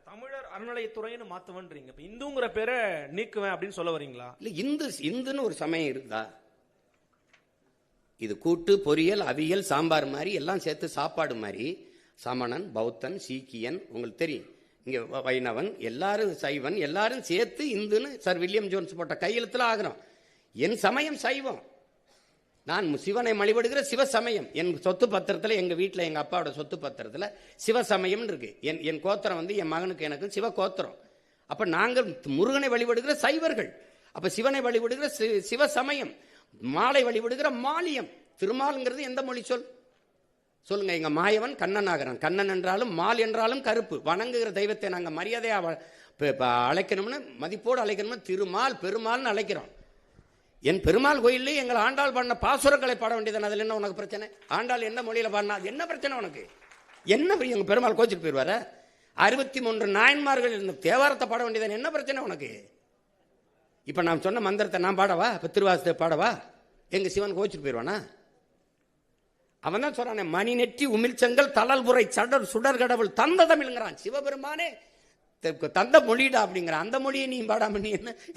தமிழர் அறநிலையத்துறைன்னு மாத்துவன்றீங்க. இப்ப இந்துங்கிற பேரை நீக்குவேன் அப்படின்னு சொல்ல வரீங்களா? இல்ல, இந்துன்னு ஒரு சமயம் இருக்குதா? இது கூட்டு பொரியல் அவியல் சாம்பார் மாதிரி எல்லாம் சேர்த்து சாப்பாடு மாதிரி. சமணன், பௌத்தன், சீக்கியன், உங்களுக்கு தெரியும், இங்க வைணவன், எல்லாரும் சைவன், எல்லாரும் சேர்த்து இந்துன்னு சர் வில்லியம் ஜோன்ஸ் போட்ட கையெழுத்துல ஆகிறோம். என் சமயம் சைவம். நான் சிவனை வழிபடுகிற சிவசமயம். என் சொத்து பத்திரத்துல, எங்க வீட்டில் எங்க அப்பாவோட சொத்து பத்திரத்துல சிவசமயம் இருக்கு. என் கோத்திரம் வந்து என் மகனுக்கு எனக்கு சிவ கோத்திரம். அப்ப நாங்கள் முருகனை வழிபடுகிற சைவர்கள். அப்ப சிவனை வழிபடுகிற சிவசமயம். மாலை வழிபடுகிற மாலியம். திருமால்ங்கிறது எந்த மொழி சொல் சொல்லுங்க? எங்க மாயவன் கண்ணன் ஆகிறான். கண்ணன் என்றாலும் மால் என்றாலும் கருப்பு. வணங்குகிற தெய்வத்தை நாங்கள் மரியாதையா அழைக்கணும்னு, மதிப்போடு அழைக்கணும்னு திருமால் பெருமாள்னு அழைக்கிறோம். என் பெருமாள் கோயிலே எங்கள் ஆண்டாள் பாடின பாசுரங்களை பாட வேண்டியது. அதில் என்ன உனக்கு பிரச்சனை? ஆண்டாள் என்ன மொழியில பாடினா அது என்ன பிரச்சனை உனக்கு? என்ன எங்க பெருமாள் கோச்சிட்டு போயிருவார? 63 நாயன்மார்கள் இருந்த தேவாரத்தை பாட வேண்டியது என்ன பிரச்சனை உனக்கு? இப்ப நான் சொன்ன மந்திரத்தை நான் பாடவா? இப்ப திருவாசத்தை பாடவா? எங்க சிவன் கோச்சிட்டு போயிருவானா? அவன் தான் சொல்றானே, மணி நெற்றி உமிழ்ச்செங்கல் தளல்புரை சடர் சுடர் கடவுள் தந்த தமிழ்ங்கிறான். சிவபெருமானே தந்த மொழிடா அப்படிங்கிற. அந்த மொழியை நீ பாடாம நீ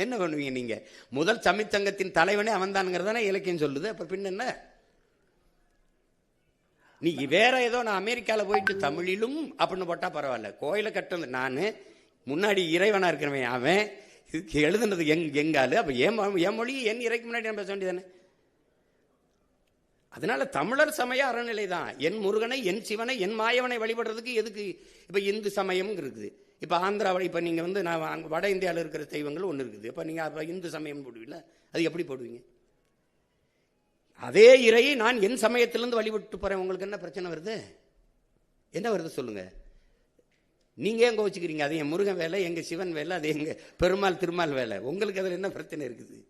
என்ன பண்ணுவீங்க? நீங்க முதல் தமிழ்ச்சங்கத்தின் தலைவனே அவன் தான்ங்கிறதானே இலக்கியம் சொல்லுது. அப்ப பின்ன என்ன? நீ வேற ஏதோ நான் அமெரிக்கால போயிட்டு தமிழிலும் அப்படின்னு போட்டா பரவாயில்ல. கோயிலை கட்டுறது நானு, முன்னாடி இறைவனா இருக்கிறவன் அவன், இதுக்கு எழுதுனது எங்காலு. அப்ப என் மொழி என் இறைக்கு முன்னாடி நான் பேச வேண்டியதானே? அதனால தமிழர் சமய அறநிலை தான். என் முருகனை, என் சிவனை, என் மாயவனை வழிபடுறதுக்கு எதுக்கு இப்ப இந்து சமயம் இருக்குது? இப்ப ஆந்திராவில் இப்ப நீங்க வந்து நான் வட இந்தியாவில் இருக்கிற தெய்வங்கள் ஒன்று இருக்குது. இப்ப நீங்க இந்து சமயம் போடுவீங்களா? அது எப்படி போடுவீங்க? அதே இறையை நான் என் சமயத்திலிருந்து வழிபட்டு போறேன். உங்களுக்கு என்ன பிரச்சனை வருது? என்ன வருது சொல்லுங்க? நீங்க எங்க வச்சுக்கிறீங்க? அது என் முருகன் வேலை, எங்க சிவன் வேலை, அது எங்க பெருமாள் திருமால் வேலை. உங்களுக்கு அதுல என்ன பிரச்சனை இருக்குது?